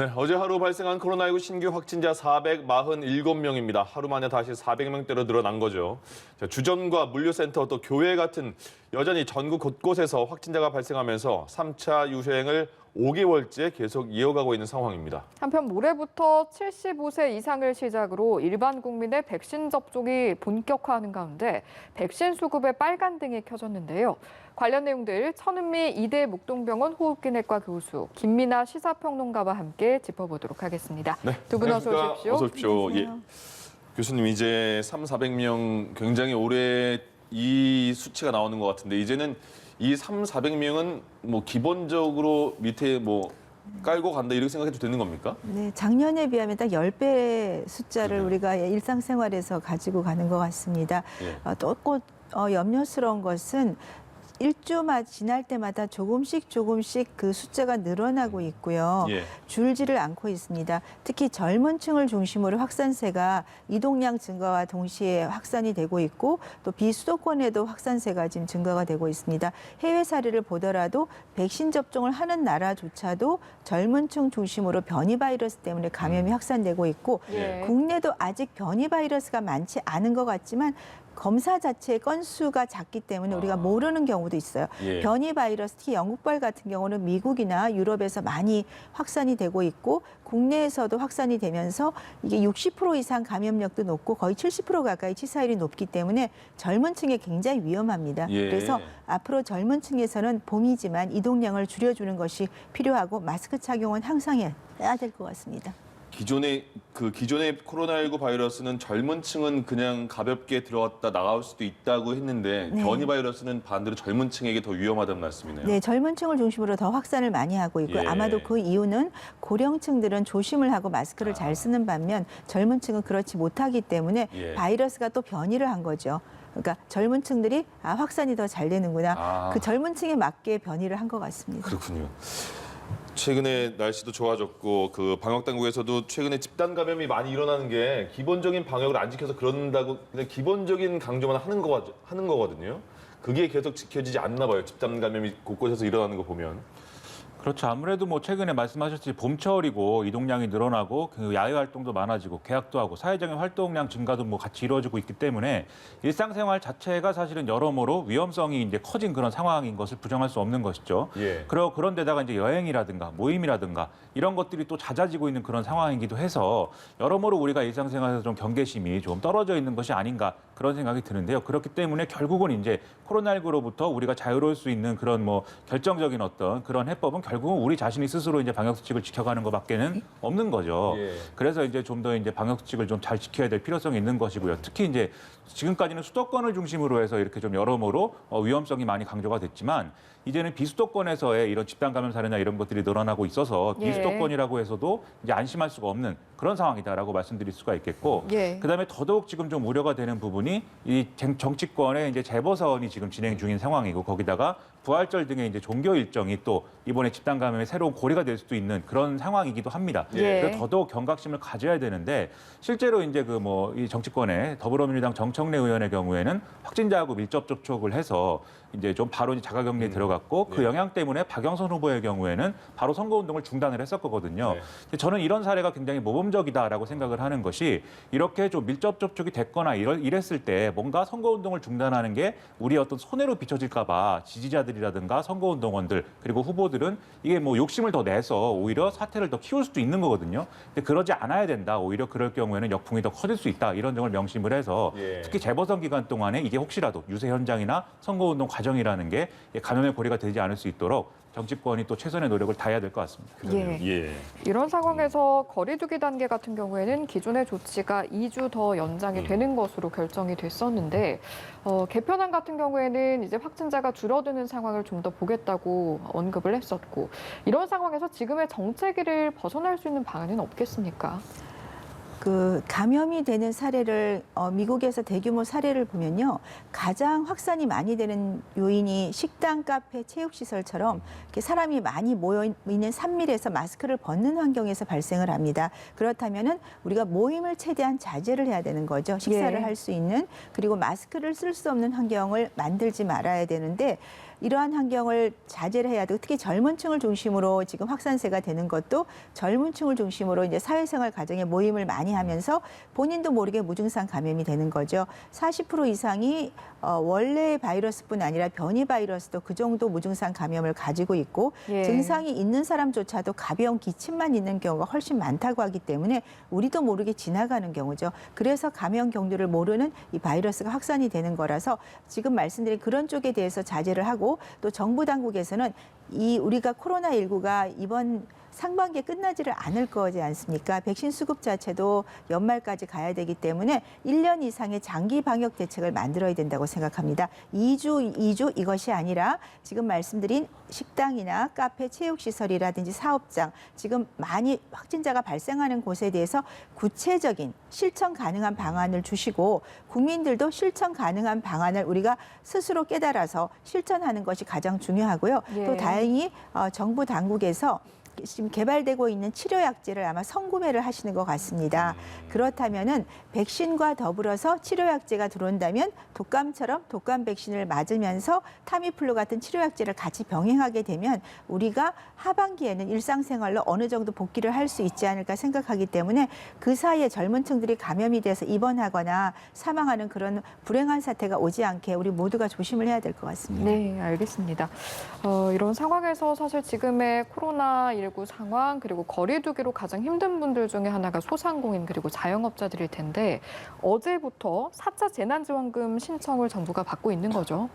네, 어제 하루 발생한 코로나19 신규 확진자 447명입니다. 하루 만에 다시 400명대로 늘어난 거죠. 자, 주점과 물류센터 또 교회 같은 여전히 전국 곳곳에서 확진자가 발생하면서 3차 유행을 5개월째 계속 이어가고 있는 상황입니다. 한편 모레부터 75세 이상을 시작으로 일반 국민의 백신 접종이 본격화하는 가운데 백신 수급에 빨간등이 켜졌는데요. 관련 내용들 천은미 이대 목동병원 호흡기내과 교수 김민아 시사평론가와 함께 짚어보도록 하겠습니다. 네, 두 분 어서 오십시오. 어서 오십시오. 예. 교수님, 이제 400명 굉장히 오래 이 수치가 나오는 것 같은데 이제는 이 400명은 뭐 기본적으로 밑에 뭐 깔고 간다 이렇게 생각해도 되는 겁니까? 네, 작년에 비하면 딱 10배의 숫자를 우리가 일상생활에서 가지고 가는 것 같습니다. 예. 또 꼭 염려스러운 것은 일주만 지날 때마다 조금씩 그 숫자가 늘어나고 있고요. 예. 줄지를 않고 있습니다. 특히 젊은 층을 중심으로 확산세가 이동량 증가와 동시에 확산이 되고 있고 또 비수도권에도 확산세가 지금 증가가 되고 있습니다. 해외 사례를 보더라도 백신 접종을 하는 나라조차도 젊은 층 중심으로 변이 바이러스 때문에 감염이 확산되고 있고 예. 국내도 아직 변이 바이러스가 많지 않은 것 같지만 검사 자체의 건수가 작기 때문에 우리가 모르는 경우도 있어요. 예. 변이 바이러스, 특히 영국발 같은 경우는 미국이나 유럽에서 많이 확산이 되고 있고 국내에서도 확산이 되면서 이게 60% 이상 감염력도 높고 거의 70% 가까이 치사율이 높기 때문에 젊은 층에 굉장히 위험합니다. 예. 그래서 앞으로 젊은 층에서는 봄이지만 이동량을 줄여주는 것이 필요하고 마스크 착용은 항상 해야 될 것 같습니다. 기존의 코로나19 바이러스는 젊은 층은 그냥 가볍게 들어왔다 나갈 수도 있다고 했는데 네. 변이 바이러스는 반대로 젊은 층에게 더 위험하다는 말씀이네요. 네, 젊은 층을 중심으로 더 확산을 많이 하고 있고 예. 아마도 그 이유는 고령층들은 조심을 하고 마스크를 잘 쓰는 반면 젊은 층은 그렇지 못하기 때문에 예. 바이러스가 또 변이를 한 거죠. 그러니까 젊은 층들이 확산이 더 잘 되는구나. 그 젊은 층에 맞게 변이를 한 것 같습니다. 그렇군요. 최근에 날씨도 좋아졌고 그 방역 당국에서도 최근에 집단 감염이 많이 일어나는 게 기본적인 방역을 안 지켜서 그런다고 그냥 기본적인 강조만 하는 거거든요. 그게 계속 지켜지지 않나 봐요. 집단 감염이 곳곳에서 일어나는 거 보면. 그렇죠. 아무래도 뭐 최근에 말씀하셨듯이 봄철이고 이동량이 늘어나고 그 야외 활동도 많아지고 개학도 하고 사회적인 활동량 증가도 뭐 같이 이루어지고 있기 때문에 일상생활 자체가 사실은 여러모로 위험성이 이제 커진 그런 상황인 것을 부정할 수 없는 것이죠. 예. 그런데다가 이제 여행이라든가 모임이라든가 이런 것들이 또 잦아지고 있는 그런 상황이기도 해서 여러모로 우리가 일상생활에서 좀 경계심이 좀 떨어져 있는 것이 아닌가 그런 생각이 드는데요. 그렇기 때문에 결국은 이제 코로나19로부터 우리가 자유로울 수 있는 그런 뭐 결정적인 어떤 그런 해법은 결국은 우리 자신이 스스로 이제 방역 수칙을 지켜가는 것밖에는 없는 거죠. 예. 그래서 이제 좀 더 이제 방역 수칙을 좀 잘 지켜야 될 필요성이 있는 것이고요. 특히 이제 지금까지는 수도권을 중심으로 해서 이렇게 좀 여러모로 위험성이 많이 강조가 됐지만 이제는 비수도권에서의 이런 집단 감염 사례나 이런 것들이 늘어나고 있어서 예. 비수도권이라고 해서도 이제 안심할 수가 없는 그런 상황이다라고 말씀드릴 수가 있겠고 예. 그다음에 더더욱 지금 좀 우려가 되는 부분이 이 정치권의 이제 재보선이 지금 진행 중인 상황이고 거기다가 부활절 등의 이제 종교 일정이 또 이번에 집단 감염의 새로운 고리가 될 수도 있는 그런 상황이기도 합니다. 예. 그래서 더더욱 경각심을 가져야 되는데 실제로 이제 그 뭐 이 정치권의 더불어민주당 정청래 의원의 경우에는 확진자하고 밀접 접촉을 해서 이제 좀 바로 자가격리에 들어갔고 그 영향 때문에 박영선 후보의 경우에는 바로 선거운동을 중단을 했었거든요. 네. 저는 이런 사례가 굉장히 모범적이다라고 생각을 하는 것이 이렇게 좀 밀접 접촉이 됐거나 이랬을 때 뭔가 선거운동을 중단하는 게 우리 어떤 손해로 비춰질까 봐 지지자들이라든가 선거운동원들 그리고 후보들은 이게 뭐 욕심을 더 내서 오히려 사태를 더 키울 수도 있는 거거든요. 근데 그러지 않아야 된다. 오히려 그럴 경우에는 역풍이 더 커질 수 있다. 이런 점을 명심을 해서 예. 특히 재보선 기간 동안에 이게 혹시라도 유세 현장이나 선거운동 과정이라는 게 감염의 고리가 되지 않을 수 있도록 정치권이 또 최선의 노력을 다해야 될 것 같습니다. 예. 예. 이런 상황에서 거리두기 단계 같은 경우에는 기존의 조치가 2주 더 연장이 되는 것으로 결정이 됐었는데 개편안 같은 경우에는 이제 확진자가 줄어드는 상황을 좀 더 보겠다고 언급을 했었고 이런 상황에서 지금의 정체기를 벗어날 수 있는 방안은 없겠습니까? 그 감염이 되는 사례를 미국에서 대규모 사례를 보면요. 가장 확산이 많이 되는 요인이 식당, 카페, 체육시설처럼 이렇게 사람이 많이 모여 있는 산밀에서 마스크를 벗는 환경에서 발생을 합니다. 그렇다면은 우리가 모임을 최대한 자제를 해야 되는 거죠. 식사를 예. 할 수 있는 그리고 마스크를 쓸 수 없는 환경을 만들지 말아야 되는데 이러한 환경을 자제를 해야 되고 특히 젊은 층을 중심으로 지금 확산세가 되는 것도 젊은 층을 중심으로 이제 사회생활 가정에 모임을 많이 하면서 본인도 모르게 무증상 감염이 되는 거죠. 40% 이상이 원래 바이러스뿐 아니라 변이 바이러스도 그 정도 무증상 감염을 가지고 있고 예. 증상이 있는 사람조차도 가벼운 기침만 있는 경우가 훨씬 많다고 하기 때문에 우리도 모르게 지나가는 경우죠. 그래서 감염 경로를 모르는 이 바이러스가 확산이 되는 거라서 지금 말씀드린 그런 쪽에 대해서 자제를 하고 또 정부 당국에서는 이 우리가 코로나19가 이번 상반기에 끝나지를 않을 거지 않습니까? 백신 수급 자체도 연말까지 가야 되기 때문에 1년 이상의 장기 방역 대책을 만들어야 된다고 생각합니다. 2주 이것이 아니라 지금 말씀드린 식당이나 카페, 체육시설이라든지 사업장, 지금 많이 확진자가 발생하는 곳에 대해서 구체적인 실천 가능한 방안을 주시고 국민들도 실천 가능한 방안을 우리가 스스로 깨달아서 실천하는 것이 가장 중요하고요. 예. 또 다행히 정부 당국에서 지금 개발되고 있는 치료약제를 아마 선구매를 하시는 것 같습니다. 그렇다면은 백신과 더불어서 치료약제가 들어온다면 독감처럼 독감 백신을 맞으면서 타미플루 같은 치료약제를 같이 병행하게 되면 우리가 하반기에는 일상생활로 어느 정도 복귀를 할 수 있지 않을까 생각하기 때문에 그 사이에 젊은 층들이 감염이 돼서 입원하거나 사망하는 그런 불행한 사태가 오지 않게 우리 모두가 조심을 해야 될 것 같습니다. 네, 알겠습니다. 이런 상황에서 사실 지금의 코로나19 상황 그리고 거리 두기로 가장 힘든 분들 중에 하나가 소상공인 그리고 자영업자들일 텐데 어제부터 4차 재난지원금 신청을 정부가 받고 있는 거죠.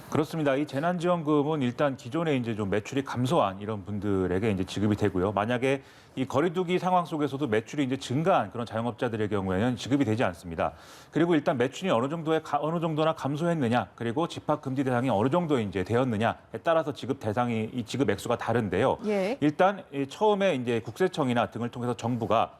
그렇습니다. 이 재난지원금은 일단 기존에 이제 좀 매출이 감소한 이런 분들에게 이제 지급이 되고요. 만약에 이 거리두기 상황 속에서도 매출이 이제 증가한 그런 자영업자들의 경우에는 지급이 되지 않습니다. 그리고 일단 매출이 어느 정도나 감소했느냐, 그리고 집합 금지 대상이 어느 정도 이제 되었느냐에 따라서 지급 대상이 이 지급 액수가 다른데요. 예. 일단 처음에 이제 국세청이나 등을 통해서 정부가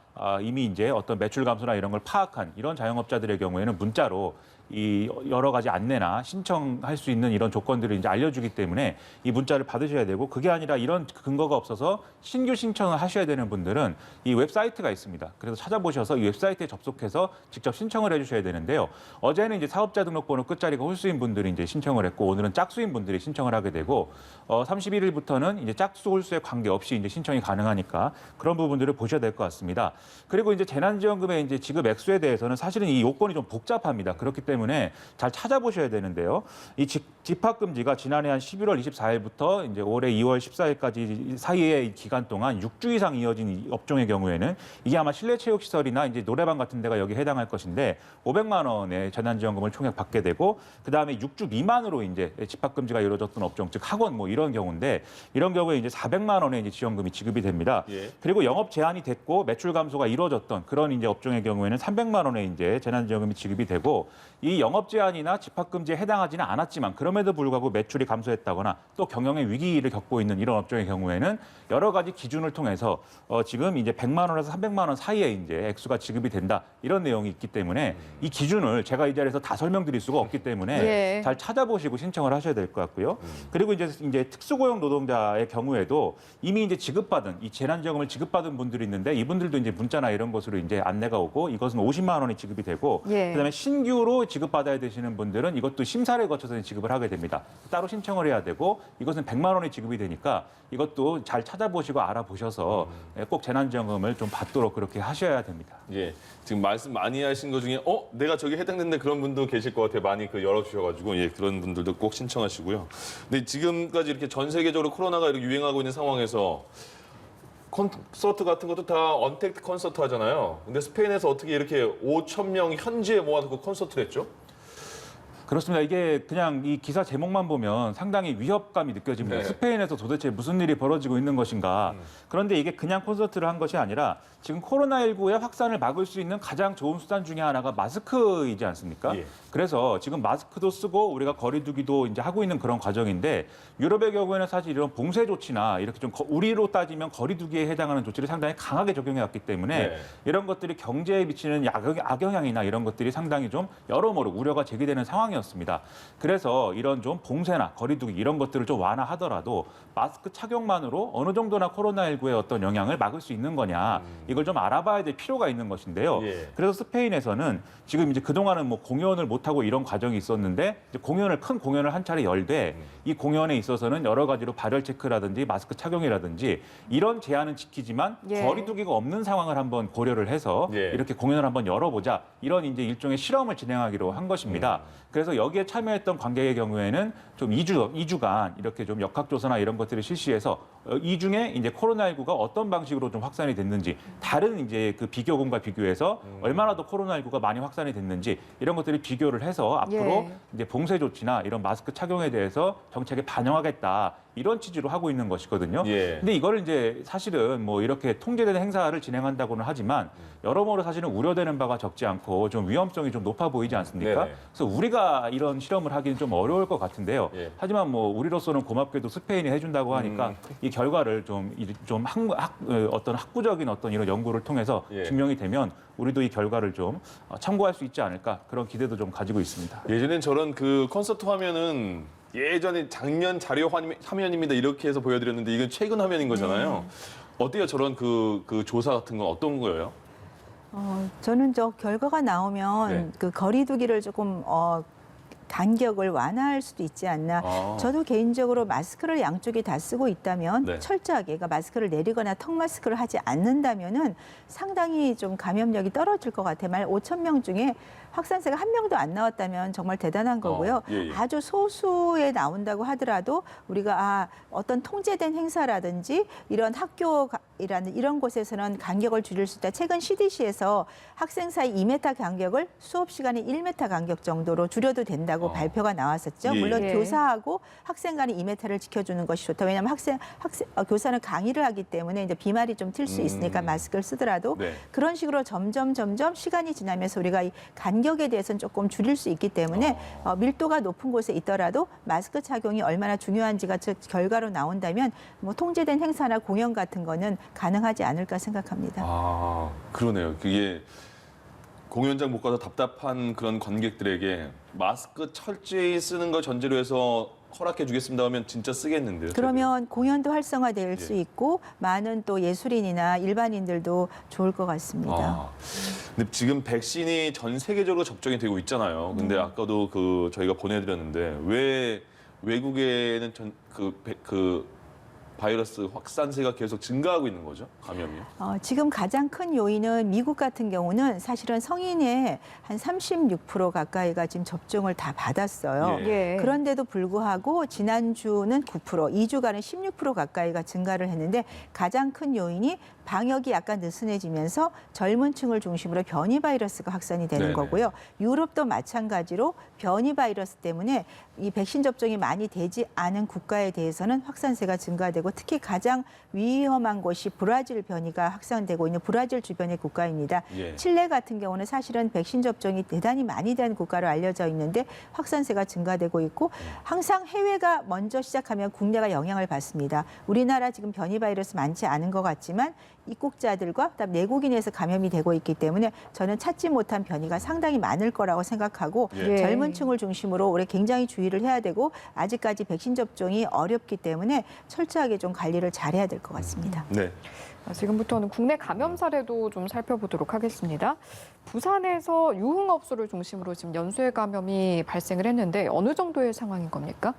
이미 이제 어떤 매출 감소나 이런 걸 파악한 이런 자영업자들의 경우에는 문자로 이 여러 가지 안내나 신청할 수 있는 이런 조건들을 이제 알려주기 때문에 이 문자를 받으셔야 되고 그게 아니라 이런 근거가 없어서 신규 신청을 하셔야 되는 분들은 이 웹사이트가 있습니다. 그래서 찾아보셔서 이 웹사이트에 접속해서 직접 신청을 해주셔야 되는데요. 어제는 이제 사업자 등록번호 끝자리가 홀수인 분들이 이제 신청을 했고 오늘은 짝수인 분들이 신청을 하게 되고 31일부터는 이제 짝수 홀수에 관계없이 이제 신청이 가능하니까 그런 부분들을 보셔야 될 것 같습니다. 그리고 이제 재난지원금의 이제 지급 액수에 대해서는 사실은 이 요건이 좀 복잡합니다. 그렇기 때문에 잘 찾아보셔야 되는데요. 이 집합금지가 지난해 한 11월 24일부터 이제 올해 2월 14일까지 사이의 기간 동안 6주 이상 이어진 이 업종의 경우에는 이게 아마 실내체육시설이나 이제 노래방 같은 데가 여기에 해당할 것인데 500만 원의 재난지원금을 총액 받게 되고 그다음에 6주 미만으로 이제 집합금지가 이루어졌던 업종, 즉 학원 뭐 이런 경우인데 이런 경우에 이제 400만 원의 이제 지원금이 지급이 됩니다. 예. 그리고 영업 제한이 됐고 매출 감소가 이루어졌던 그런 이제 업종의 경우에는 300만 원의 이제 재난지원금이 지급이 되고 이 영업 제한이나 집합금지에 해당하지는 않았지만 그럼에도 불구하고 매출이 감소했다거나 또 경영의 위기를 겪고 있는 이런 업종의 경우에는 여러 가지 기준을 통해서 지금 이제 100만 원에서 300만 원 사이에 이제 액수가 지급이 된다 이런 내용이 있기 때문에 이 기준을 제가 이 자리에서 다 설명드릴 수가 없기 때문에 예. 잘 찾아보시고 신청을 하셔야 될 것 같고요. 그리고 이제 특수고용 노동자의 경우에도 이미 이제 지급받은 이 재난지원금을 지급받은 분들이 있는데 이분들도 이제 문자나 이런 것으로 이제 안내가 오고 이것은 50만 원이 지급이 되고 예. 그다음에 신규로 지급받아야 되시는 분들은 이것도 심사를 거쳐서 지급을 하게 됩니다. 따로 신청을 해야 되고 이것은 100만 원이 지급이 되니까 이것도 잘 찾아보시고 알아보셔서 꼭 재난지원금을 좀 받도록 그렇게 하셔야 됩니다. 예, 지금 말씀 많이 하신 것 중에 내가 저기 해당되는데 그런 분도 계실 것 같아요. 많이 열어주셔가지고 예, 그런 분들도 꼭 신청하시고요. 근데 지금까지 이렇게 전 세계적으로 코로나가 이렇게 유행하고 있는 상황에서 콘서트 같은 것도 다 언택트 콘서트 하잖아요. 근데 스페인에서 어떻게 이렇게 5천 명 현지에 모아놓고 콘서트를 했죠? 그렇습니다. 이게 그냥 이 기사 제목만 보면 상당히 위협감이 느껴집니다. 네. 스페인에서 도대체 무슨 일이 벌어지고 있는 것인가. 그런데 이게 그냥 콘서트를 한 것이 아니라 지금 코로나19의 확산을 막을 수 있는 가장 좋은 수단 중에 하나가 마스크이지 않습니까? 예. 그래서 지금 마스크도 쓰고 우리가 거리두기도 이제 하고 있는 그런 과정인데 유럽의 경우에는 사실 이런 봉쇄 조치나 이렇게 좀 우리로 따지면 거리두기에 해당하는 조치를 상당히 강하게 적용해 왔기 때문에 네. 이런 것들이 경제에 미치는 악영향이나 이런 것들이 상당히 좀 여러모로 우려가 제기되는 상황이었습니다. 상황이었습니다. 그래서 이런 좀 봉쇄나 거리두기 이런 것들을 좀 완화하더라도 마스크 착용만으로 어느 정도나 코로나19의 어떤 영향을 막을 수 있는 거냐 이걸 좀 알아봐야 될 필요가 있는 것인데요. 예. 그래서 스페인에서는 지금 이제 그동안은 뭐 공연을 못하고 이런 과정이 있었는데 이제 큰 공연을 한 차례 열되 이 공연에 있어서는 여러 가지로 발열 체크라든지 마스크 착용이라든지 이런 제한은 지키지만 예. 거리두기가 없는 상황을 한번 고려를 해서 예. 이렇게 공연을 한번 열어보자 이런 이제 일종의 실험을 진행하기로 한 것입니다. 그래서 여기에 참여했던 관객의 경우에는 좀 2주간 이렇게 좀 역학조사나 이런 것들을 실시해서 이 중에 이제 코로나19가 어떤 방식으로 좀 확산이 됐는지 다른 이제 그 비교군과 비교해서 얼마나 더 코로나19가 많이 확산이 됐는지 이런 것들을 비교를 해서 앞으로 예. 이제 봉쇄 조치나 이런 마스크 착용에 대해서 정책에 반영하겠다 이런 취지로 하고 있는 것이거든요. 예. 근데 이거를 이제 사실은 뭐 이렇게 통제되는 행사를 진행한다고는 하지만 여러모로 사실은 우려되는 바가 적지 않고 좀 위험성이 좀 높아 보이지 않습니까? 네네. 그래서 우리가 이런 실험을 하기는 좀 어려울 것 같은데요. 예. 하지만 뭐 우리로서는 고맙게도 스페인이 해준다고 하니까 이 결과를 어떤 학구적인 어떤 이런 연구를 통해서 예. 증명이 되면 우리도 이 결과를 좀 참고할 수 있지 않을까 그런 기대도 좀 가지고 있습니다. 예전엔 저런 그 콘서트 화면은 예전에 작년 자료 화면입니다 이렇게 해서 보여드렸는데 이건 최근 화면인 거잖아요. 어때요? 저런 그 조사 같은 건 어떤 거예요? 저는 저 결과가 나오면 네. 그 거리두기를 조금 간격을 완화할 수도 있지 않나. 아. 저도 개인적으로 마스크를 양쪽에 다 쓰고 있다면 네. 철저하게 그러니까 마스크를 내리거나 턱 마스크를 하지 않는다면은 상당히 좀 감염력이 떨어질 것 같아요. 만약 5천 명 중에 확산세가 한 명도 안 나왔다면 정말 대단한 거고요. 예, 예. 아주 소수에 나온다고 하더라도 우리가 어떤 통제된 행사라든지 이런 학교라는 이런 곳에서는 간격을 줄일 수 있다. 최근 CDC에서 학생 사이 2m 간격을 수업 시간에 1m 간격 정도로 줄여도 된다고 발표가 나왔었죠. 예, 물론 예. 교사하고 학생 간의 2m를 지켜주는 것이 좋다. 왜냐하면 교사는 강의를 하기 때문에 이제 비말이 좀 튈 수 있으니까 마스크를 쓰더라도 네. 그런 식으로 점점 시간이 지나면서 우리가 이 간격에 대해서는 조금 줄일 수 있기 때문에 밀도가 높은 곳에 있더라도 마스크 착용이 얼마나 중요한지가 즉 결과로 나온다면 뭐 통제된 행사나 공연 같은 거는 가능하지 않을까 생각합니다. 아, 그러네요. 그게 공연장 못 가서 답답한 그런 관객들에게 마스크 철저히 쓰는 걸 전제로 해서 허락해 주겠습니다 하면 진짜 쓰겠는데요. 그러면 공연도 활성화될 수 예. 있고 많은 또 예술인이나 일반인들도 좋을 것 같습니다. 아, 근데 지금 백신이 전 세계적으로 접종이 되고 있잖아요. 근데 아까도 그 저희가 보내드렸는데 왜 외국에는 그 바이러스 확산세가 계속 증가하고 있는 거죠? 감염이요? 지금 가장 큰 요인은 미국 같은 경우는 사실은 성인의 한 36% 가까이가 지금 접종을 다 받았어요. 예. 예. 그런데도 불구하고 지난주는 9%, 2주간은 16% 가까이가 증가를 했는데 가장 큰 요인이 방역이 약간 느슨해지면서 젊은 층을 중심으로 변이 바이러스가 확산이 되는 네네. 거고요. 유럽도 마찬가지로 변이 바이러스 때문에 이 백신 접종이 많이 되지 않은 국가에 대해서는 확산세가 증가되고 특히 가장 위험한 곳이 브라질 변이가 확산되고 있는 브라질 주변의 국가입니다. 예. 칠레 같은 경우는 사실은 백신 접종이 대단히 많이 된 국가로 알려져 있는데 확산세가 증가되고 있고 항상 해외가 먼저 시작하면 국내가 영향을 받습니다. 우리나라 지금 변이 바이러스 많지 않은 것 같지만 입국자들과 그다음 내국인에서 감염이 되고 있기 때문에 저는 찾지 못한 변이가 상당히 많을 거라고 생각하고 예. 젊은 층을 중심으로 올해 굉장히 주의를 해야 되고 아직까지 백신 접종이 어렵기 때문에 철저하게 좀 관리를 잘해야 될 것 같습니다. 네. 지금부터는 국내 감염 사례도 좀 살펴보도록 하겠습니다. 부산에서 유흥업소를 중심으로 지금 연쇄 감염이 발생을 했는데 어느 정도의 상황인 겁니까?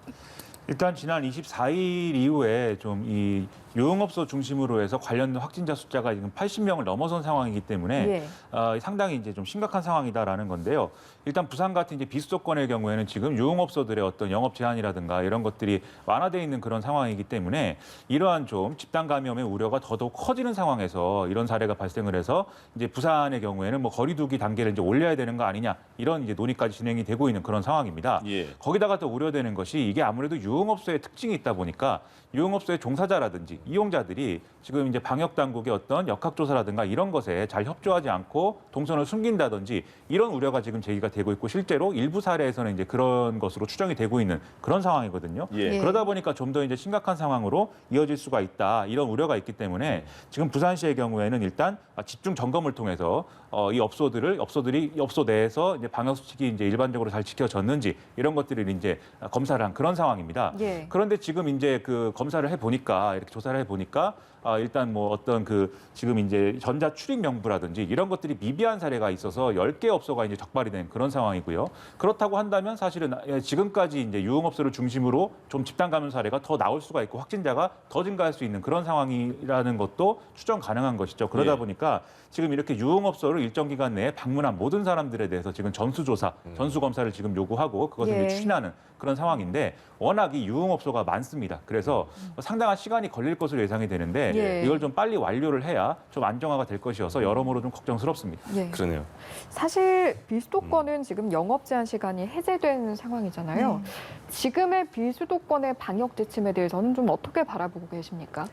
일단 지난 24일 이후에 좀 이 유흥업소 중심으로 해서 관련된 확진자 숫자가 지금 80명을 넘어선 상황이기 때문에 예. 상당히 이제 좀 심각한 상황이다라는 건데요. 일단 부산 같은 이제 비수도권의 경우에는 지금 유흥업소들의 어떤 영업 제한이라든가 이런 것들이 완화돼 있는 그런 상황이기 때문에 이러한 좀 집단 감염의 우려가 더더욱 커지는 상황에서 이런 사례가 발생을 해서 이제 부산의 경우에는 뭐 거리두기 단계를 이제 올려야 되는 거 아니냐 이런 이제 논의까지 진행이 되고 있는 그런 상황입니다. 예. 거기다가 또 우려되는 것이 이게 아무래도 유흥업소의 특징이 있다 보니까 유흥업소의 종사자라든지 이용자들이 지금 이제 방역 당국의 어떤 역학조사라든가 이런 것에 잘 협조하지 않고 동선을 숨긴다든지 이런 우려가 지금 제기가 되고 있고 실제로 일부 사례에서는 이제 그런 것으로 추정이 되고 있는 그런 상황이거든요. 예. 그러다 보니까 좀 더 이제 심각한 상황으로 이어질 수가 있다 이런 우려가 있기 때문에 지금 부산시의 경우에는 일단 집중 점검을 통해서 이 업소들이 업소 내에서 이제 방역 수칙이 이제 일반적으로 잘 지켜졌는지 이런 것들을 이제 검사를 한 그런 상황입니다. 예. 그런데 지금 이제 그 검사를 해 보니까 이렇게 조사를 해 보니까 일단 뭐 어떤 그 지금 이제 전자 출입 명부라든지 이런 것들이 미비한 사례가 있어서 10개 업소가 이제 적발이 된 그런 상황이고요. 그렇다고 한다면 사실은 지금까지 이제 유흥업소를 중심으로 좀 집단 감염 사례가 더 나올 수가 있고 확진자가 더 증가할 수 있는 그런 상황이라는 것도 추정 가능한 것이죠. 그러다 예. 보니까 지금 이렇게 유흥업소를 일정 기간 내에 방문한 모든 사람들에 대해서 지금 전수조사, 전수검사를 지금 요구하고 그것을 예. 이제 추진하는 그런 상황인데 워낙 이 유흥업소가 많습니다. 그래서 상당한 시간이 걸릴 것으로 예상이 되는데 예. 이걸 좀 빨리 완료를 해야 좀 안정화가 될 것이어서 여러모로 좀 걱정스럽습니다. 예. 그러네요. 사실 비수도권은 지금 영업 제한 시간이 해제된 상황이잖아요. 네. 지금의 비수도권의 방역 지침에 대해서는 좀 어떻게 바라보고 계십니까?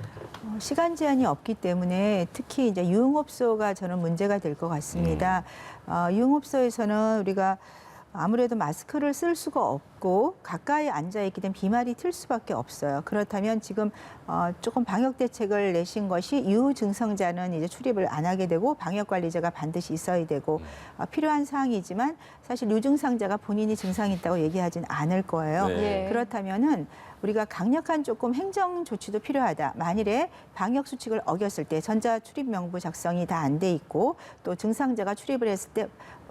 시간 제한이 없기 때문에 특히 이제 유흥업소가 저는 문제가 될 것 같습니다. 유흥업소에서는 우리가 아무래도 마스크를 쓸 수가 없고 가까이 앉아 있기 때문에 비말이 튈 수밖에 없어요. 그렇다면 지금 조금 방역 대책을 내신 것이 유증상자는 이제 출입을 안 하게 되고 방역 관리자가 반드시 있어야 되고 필요한 사항이지만 사실 유증상자가 본인이 증상이 있다고 얘기하진 않을 거예요. 네. 예. 그렇다면은 우리가 강력한 조금 행정 조치도 필요하다. 만일에 방역 수칙을 어겼을 때 전자 출입 명부 작성이 다 안 돼 있고 또 증상자가 출입을 했을 때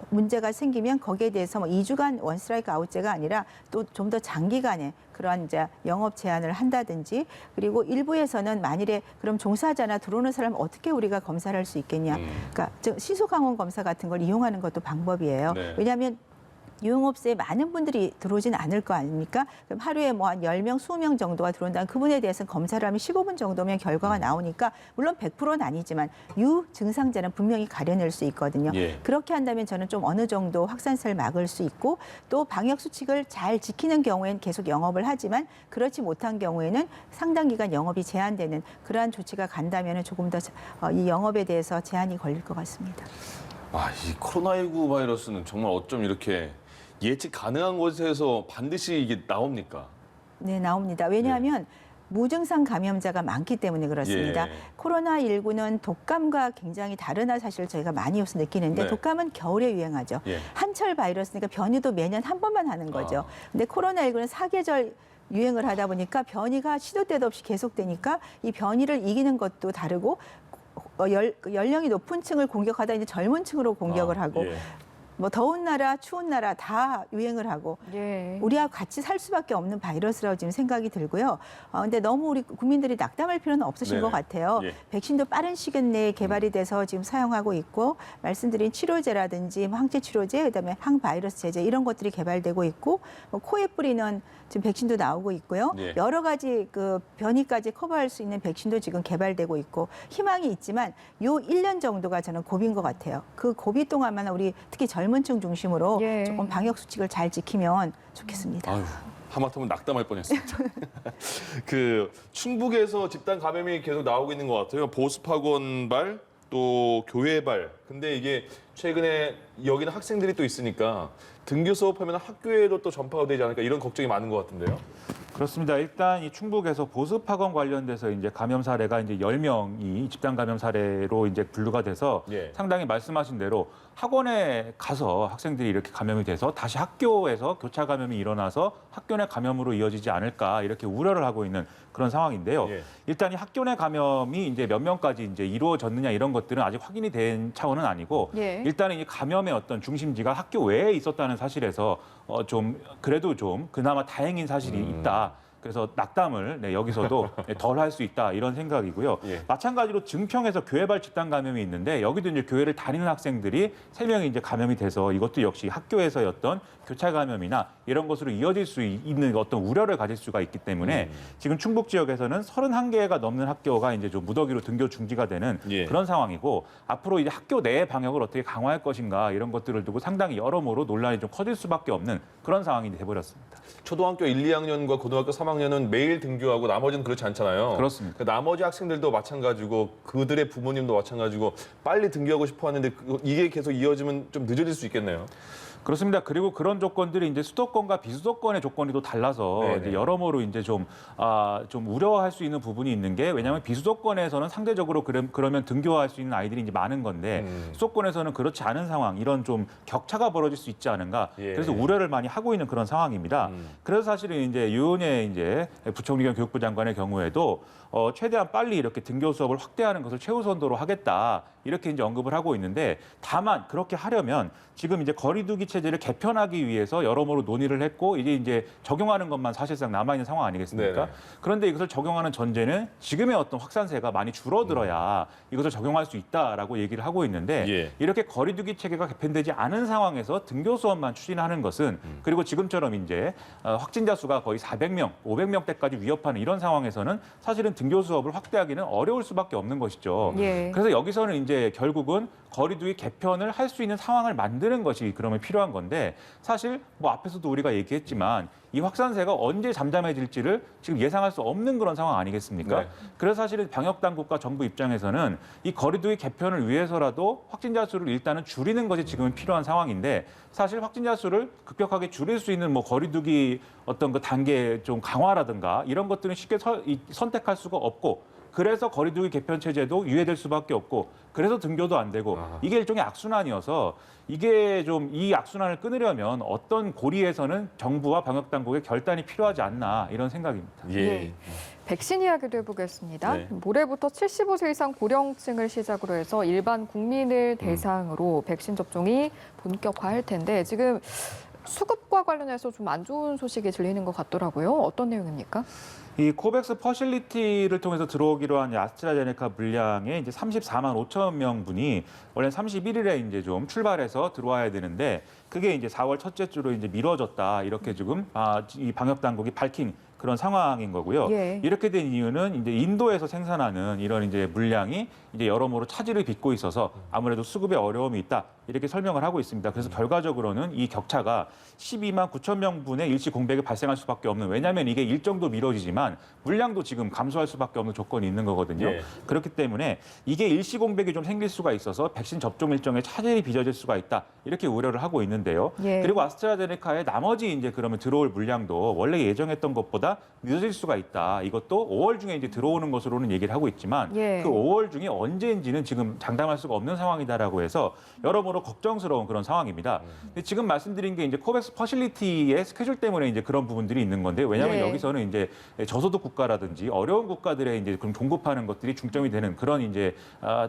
문제가 생기면 거기에 대해서 뭐 2주간 원스트라이크 아웃제가 아니라 또 좀 더 장기간에 그러한 이제 영업 제한을 한다든지 그리고 일부에서는 만일에 그럼 종사자나 들어오는 사람 어떻게 우리가 검사를 할 수 있겠냐. 그러니까 시소 강원 검사 같은 걸 이용하는 것도 방법이에요. 네. 왜냐하면 유흥업소에 많은 분들이 들어오진 않을 거 아닙니까? 그럼 하루에 뭐 한 10명, 20명 정도가 들어온다면 그분에 대해서는 검사를 하면 15분 정도면 결과가 나오니까 물론 100%는 아니지만 유증상자는 분명히 가려낼 수 있거든요. 예. 그렇게 한다면 저는 좀 어느 정도 확산세를 막을 수 있고 또 방역 수칙을 잘 지키는 경우에는 계속 영업을 하지만 그렇지 못한 경우에는 상당 기간 영업이 제한되는 그러한 조치가 간다면 조금 더 이 영업에 대해서 제한이 걸릴 것 같습니다. 이 코로나19 바이러스는 정말 어쩜 이렇게 예측 가능한 곳에서 반드시 이게 나옵니까? 네, 나옵니다. 왜냐하면 무증상 감염자가 많기 때문에 그렇습니다. 예. 코로나19는 독감과 굉장히 다르나 사실 저희가 많이 요새 느끼는데 네. 독감은 겨울에 유행하죠. 예. 한철 바이러스니까 변이도 매년 한 번만 하는 거죠. 근데 코로나19는 사계절 유행을 하다 보니까 변이가 시도 때도 없이 계속되니까 이 변이를 이기는 것도 다르고 연령이 높은 층을 공격하다 이제 젊은 층으로 공격을 하고 예. 뭐 더운 나라, 추운 나라 다 유행을 하고 예. 우리와 같이 살 수밖에 없는 바이러스라고 지금 생각이 들고요. 근데 너무 우리 국민들이 낙담할 필요는 없으신 네네. 것 같아요. 예. 백신도 빠른 시간 내에 개발이 돼서 지금 사용하고 있고 말씀드린 치료제라든지 항체 치료제, 그다음에 항바이러스 제제 이런 것들이 개발되고 있고 코에 뿌리는 지금 백신도 나오고 있고요. 예. 여러 가지 그 변이까지 커버할 수 있는 백신도 지금 개발되고 있고 희망이 있지만 요 1년 정도가 저는 고비인 것 같아요. 그 고비 동안만 우리 특히 젊은 층 중심으로 예. 조금 방역 수칙을 잘 지키면 좋겠습니다. 아유, 하마터면 낙담할 뻔했습니다. 그 충북에서 집단 감염이 계속 나오고 있는 것 같아요. 보습학원발 또 교회발. 근데 이게 최근에 여기는 학생들이 또 있으니까 등교 수업하면 학교에도 또 전파가 되지 않을까 이런 걱정이 많은 것 같은데요. 그렇습니다. 일단 이 충북에서 보습학원 관련돼서 이제 감염 사례가 이제 10명이 집단 감염 사례로 이제 분류가 돼서 예. 상당히 말씀하신 대로 학원에 가서 학생들이 이렇게 감염이 돼서 다시 학교에서 교차 감염이 일어나서 학교 내 감염으로 이어지지 않을까 이렇게 우려를 하고 있는 그런 상황인데요. 예. 일단 이 학교 내 감염이 이제 몇 명까지 이제 이루어졌느냐 이런 것들은 아직 확인이 된 차원은 아니고 예. 일단은 이 감염의 어떤 중심지가 학교 외에 있었다는 사실에서 좀 그래도 좀 그나마 다행인 사실이 있다. 그래서 낙담을 여기서도 덜 할 수 있다 이런 생각이고요. 예. 마찬가지로 증평에서 교회발 집단 감염이 있는데 여기도 이제 교회를 다니는 학생들이 3명이 이제 감염이 돼서 이것도 역시 학교에서의 어떤 교차 감염이나 이런 것으로 이어질 수 있는 어떤 우려를 가질 수가 있기 때문에 지금 충북 지역에서는 31개가 넘는 학교가 이제 좀 무더기로 등교 중지가 되는 예. 그런 상황이고 앞으로 이제 학교 내 방역을 어떻게 강화할 것인가 이런 것들을 두고 상당히 여러모로 논란이 좀 커질 수밖에 없는 그런 상황이 돼버렸습니다. 초등학교 1, 2학년과 고등학교 3학년 3학년은 매일 등교하고 나머지는 그렇지 않잖아요. 그렇습니다. 그 나머지 학생들도 마찬가지고 그들의 부모님도 마찬가지고 빨리 등교하고 싶어 하는데 이게 계속 이어지면 좀 늦어질 수 있겠네요. 그렇습니다. 그리고 그런 조건들이 이제 수도권과 비수도권의 조건이 또 달라서 네네. 이제 여러모로 이제 좀 우려할 수 있는 부분이 있는 게 왜냐하면 비수도권에서는 상대적으로 그러면 등교할 수 있는 아이들이 이제 많은 건데 수도권에서는 그렇지 않은 상황 이런 좀 격차가 벌어질 수 있지 않은가 예. 그래서 우려를 많이 하고 있는 그런 상황입니다. 그래서 사실은 이제 유은혜 이제 부총리 겸 교육부 장관의 경우에도 최대한 빨리 이렇게 등교 수업을 확대하는 것을 최우선도로 하겠다 이렇게 이제 언급을 하고 있는데 다만 그렇게 하려면 지금 이제 거리두기 체제를 개편하기 위해서 여러모로 논의를 했고 이제 적용하는 것만 사실상 남아 있는 상황 아니겠습니까? 네네. 그런데 이것을 적용하는 전제는 지금의 어떤 확산세가 많이 줄어들어야 이것을 적용할 수 있다라고 얘기를 하고 있는데 예. 이렇게 거리두기 체계가 개편되지 않은 상황에서 등교 수업만 추진하는 것은 그리고 지금처럼 이제 확진자 수가 거의 400명, 500명대까지 위협하는 이런 상황에서는 사실은 등교 수업을 확대하기는 어려울 수밖에 없는 것이죠. 예. 그래서 여기서는 이제 결국은 거리두기 개편을 할 수 있는 상황을 만드는 것이 그러면 필요한 건데 사실 뭐 앞에서도 우리가 얘기했지만 이 확산세가 언제 잠잠해질지를 지금 예상할 수 없는 그런 상황 아니겠습니까? 네. 그래서 사실은 방역 당국과 정부 입장에서는 이 거리두기 개편을 위해서라도 확진자 수를 일단은 줄이는 것이 지금은 필요한 상황인데 사실 확진자 수를 급격하게 줄일 수 있는 뭐 거리두기 어떤 그 단계 좀 강화라든가 이런 것들은 쉽게 선택할 수가 없고 그래서 거리두기 개편 체제도 유예될 수밖에 없고 그래서 등교도 안 되고 이게 일종의 악순환이어서 이게 좀 이 악순환을 끊으려면 어떤 고리에서는 정부와 방역 당국의 결단이 필요하지 않나 이런 생각입니다. 예. 백신 이야기도 해보겠습니다. 네. 모레부터 75세 이상 고령층을 시작으로 해서 일반 국민을 대상으로 백신 접종이 본격화할 텐데 지금 수급과 관련해서 좀 안 좋은 소식이 들리는 것 같더라고요. 어떤 내용입니까? 이 코백스 퍼실리티를 통해서 들어오기로 한 아스트라제네카 물량의 이제 34만 5천 명분이 원래 31일에 이제 좀 출발해서 들어와야 되는데 그게 이제 4월 첫째 주로 이제 미뤄졌다 이렇게 지금 이 방역 당국이 밝힌 그런 상황인 거고요. 예. 이렇게 된 이유는 이제 인도에서 생산하는 이런 이제 물량이 이제 여러모로 차질을 빚고 있어서 아무래도 수급에 어려움이 있다 이렇게 설명을 하고 있습니다. 그래서 결과적으로는 이 격차가 12만 9천 명분의 일시 공백이 발생할 수밖에 없는 왜냐하면 이게 일정도 미뤄지지만 물량도 지금 감소할 수밖에 없는 조건이 있는 거거든요. 예. 그렇기 때문에 이게 일시 공백이 좀 생길 수가 있어서 백신 접종 일정에 차질이 빚어질 수가 있다 이렇게 우려를 하고 있는데요. 예. 그리고 아스트라제네카의 나머지 이제 그러면 들어올 물량도 원래 예정했던 것보다 늦어질 수가 있다. 이것도 5월 중에 이제 들어오는 것으로는 얘기를 하고 있지만 예. 그 5월 중에 언제인지는 지금 장담할 수가 없는 상황이다라고 해서 여러모로 걱정스러운 그런 상황입니다. 근데 지금 말씀드린 게 이제 코백스 퍼실리티의 스케줄 때문에 이제 그런 부분들이 있는 건데 왜냐하면 예. 여기서는 이제 저소득 국가라든지 어려운 국가들의 이제 그럼 공급하는 것들이 중점이 되는 그런 이제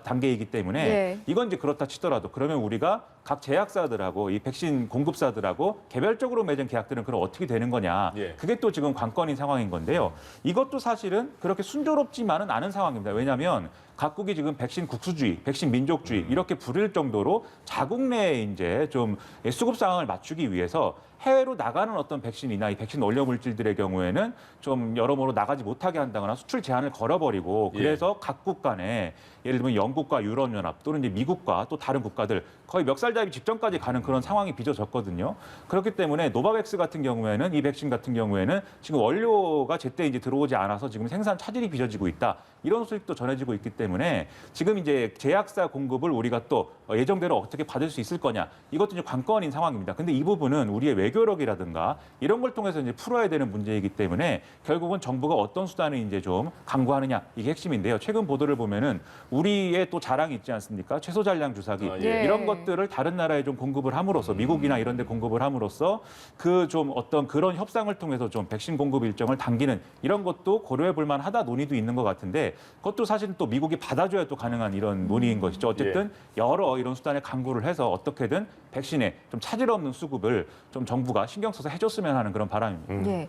단계이기 때문에 예. 이건 이제 그렇다 치더라도 그러면 우리가 각 제약사들하고 이 백신 공급사들하고 개별적으로 맺은 계약들은 그럼 어떻게 되는 거냐. 예. 그게 또 지금 관건인 상황인 건데요. 이것도 사실은 그렇게 순조롭지만은 않은 상황입니다. 왜냐하면 각국이 지금 백신 국수주의, 백신 민족주의 이렇게 부를 정도로 자국 내에 이제 좀 수급 상황을 맞추기 위해서 해외로 나가는 어떤 백신이나 이 백신 원료 물질들의 경우에는 좀 여러모로 나가지 못하게 한다거나 수출 제한을 걸어버리고 그래서 각국 간에 예를 들면 영국과 유럽연합 또는 이제 미국과 또 다른 국가들 거의 멱살 잡이 직전까지 가는 그런 상황이 빚어졌거든요. 그렇기 때문에 노바백스 같은 경우에는 이 백신 같은 경우에는 지금 원료가 제때 이제 들어오지 않아서 지금 생산 차질이 빚어지고 있다. 이런 소식도 전해지고 있기 때문에 지금 이제 제약사 공급을 우리가 또 예정대로 어떻게 받을 수 있을 거냐. 이것도 이제 관건인 상황입니다. 근데 이 부분은 우리의 외교력이라든가 이런 걸 통해서 이제 풀어야 되는 문제이기 때문에 결국은 정부가 어떤 수단을 이제 좀 강구하느냐 이게 핵심인데요. 최근 보도를 보면은 우리의 또 자랑이 있지 않습니까? 최소 잔량 주사기 예. 이런 것들을 다른 나라에 좀 공급을 함으로써 미국이나 이런 데 공급을 함으로써 그 좀 어떤 그런 협상을 통해서 좀 백신 공급 일정을 당기는 이런 것도 고려해 볼 만하다 논의도 있는 것 같은데 그것도 사실은 또 미국이 받아줘야 또 가능한 이런 논의인 것이죠. 어쨌든 여러 이런 수단에 강구를 해서 어떻게든 백신에 좀 차질 없는 수급을 좀 정부가 신경 써서 해줬으면 하는 그런 바람입니다. 예.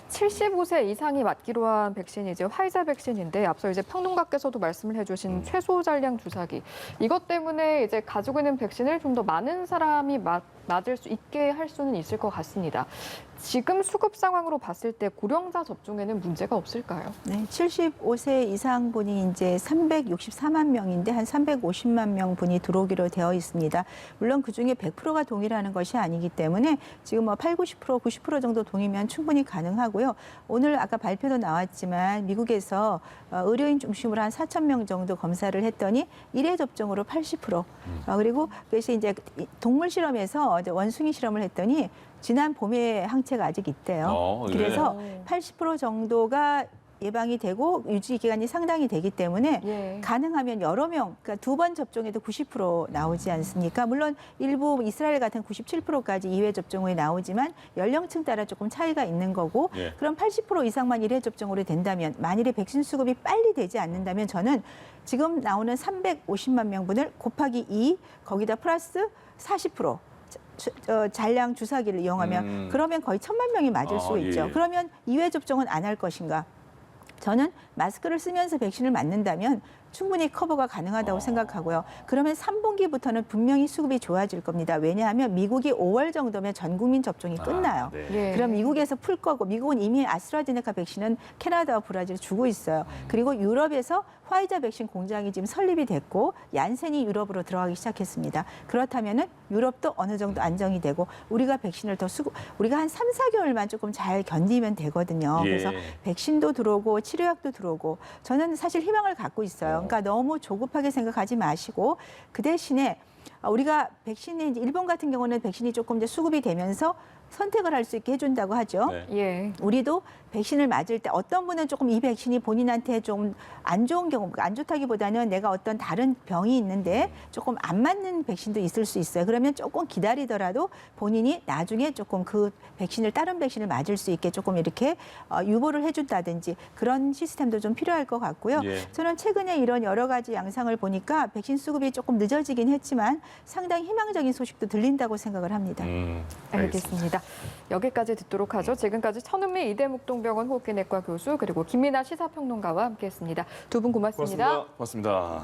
75세 이상이 맞기로 한 백신이 이제 화이자 백신인데 앞서 이제 평론가께서도 말씀을 해주신 최소 잔량 주사기 이것 때문에 이제 가지고 있는 백신을 좀 더 많은 사람이 맞을 수 있게 할 수는 있을 것 같습니다. 지금 수급 상황으로 봤을 때 고령자 접종에는 문제가 없을까요? 네, 75세 이상 분이 이제 364만 명인데 한 350만 명 분이 들어오기로 되어 있습니다. 물론 그중에 100%가 동의라는 것이 아니기 때문에 지금 뭐 8, 90%, 90% 정도 동의면 충분히 가능하고요. 오늘 아까 발표도 나왔지만 미국에서 의료인 중심으로 한 4,000명 정도 검사를 했더니 1회 접종으로 80%. 그리고 그래서 이제 동물 실험에서 이제 원숭이 실험을 했더니 지난 봄에 항체가 아직 있대요. 네. 그래서 80% 정도가 예방이 되고 유지 기간이 상당히 되기 때문에 예. 가능하면 여러 명, 그러니까 2번 접종에도 90% 나오지 않습니까? 물론 일부 이스라엘 같은 97%까지 2회 접종 후에 나오지만 연령층 따라 조금 차이가 있는 거고 예. 그럼 80% 이상만 1회 접종으로 된다면 만일에 백신 수급이 빨리 되지 않는다면 저는 지금 나오는 350만 명분을 곱하기 2 거기다 플러스 40% 잔량 주사기를 이용하면 그러면 거의 1,000만 명이 맞을 수 있죠. 예. 그러면 2회 접종은 안 할 것인가? 저는 마스크를 쓰면서 백신을 맞는다면 충분히 커버가 가능하다고 생각하고요. 그러면 3분기부터는 분명히 수급이 좋아질 겁니다. 왜냐하면 미국이 5월 정도면 전 국민 접종이 끝나요. 네. 예. 그럼 미국에서 풀 거고 미국은 이미 아스트라제네카 백신은 캐나다와 브라질 주고 있어요. 그리고 유럽에서 화이자 백신 공장이 지금 설립이 됐고 얀센이 유럽으로 들어가기 시작했습니다. 그렇다면은 유럽도 어느 정도 안정이 되고 우리가 백신을 우리가 한 3, 4개월만 조금 잘 견디면 되거든요. 예. 그래서 백신도 들어오고 치료약도 들어오고 저는 사실 희망을 갖고 있어요. 그러니까 너무 조급하게 생각하지 마시고 그 대신에 우리가 백신이 이제 일본 같은 경우는 백신이 조금 이제 수급이 되면서 선택을 할 수 있게 해준다고 하죠. 네. 예. 우리도 백신을 맞을 때 어떤 분은 조금 이 백신이 본인한테 좀 안 좋은 경우, 안 좋다기보다는 내가 어떤 다른 병이 있는데 조금 안 맞는 백신도 있을 수 있어요. 그러면 조금 기다리더라도 본인이 나중에 조금 그 백신을 다른 백신을 맞을 수 있게 조금 이렇게 유보를 해준다든지 그런 시스템도 좀 필요할 것 같고요. 예. 저는 최근에 이런 여러 가지 양상을 보니까 백신 수급이 조금 늦어지긴 했지만 상당히 희망적인 소식도 들린다고 생각을 합니다. 알겠습니다. 여기까지 듣도록 하죠. 지금까지 천은미 이대묵동병원 호흡기내과 교수 그리고 김민아 시사평론가와 함께했습니다. 두 분 고맙습니다. 고맙습니다.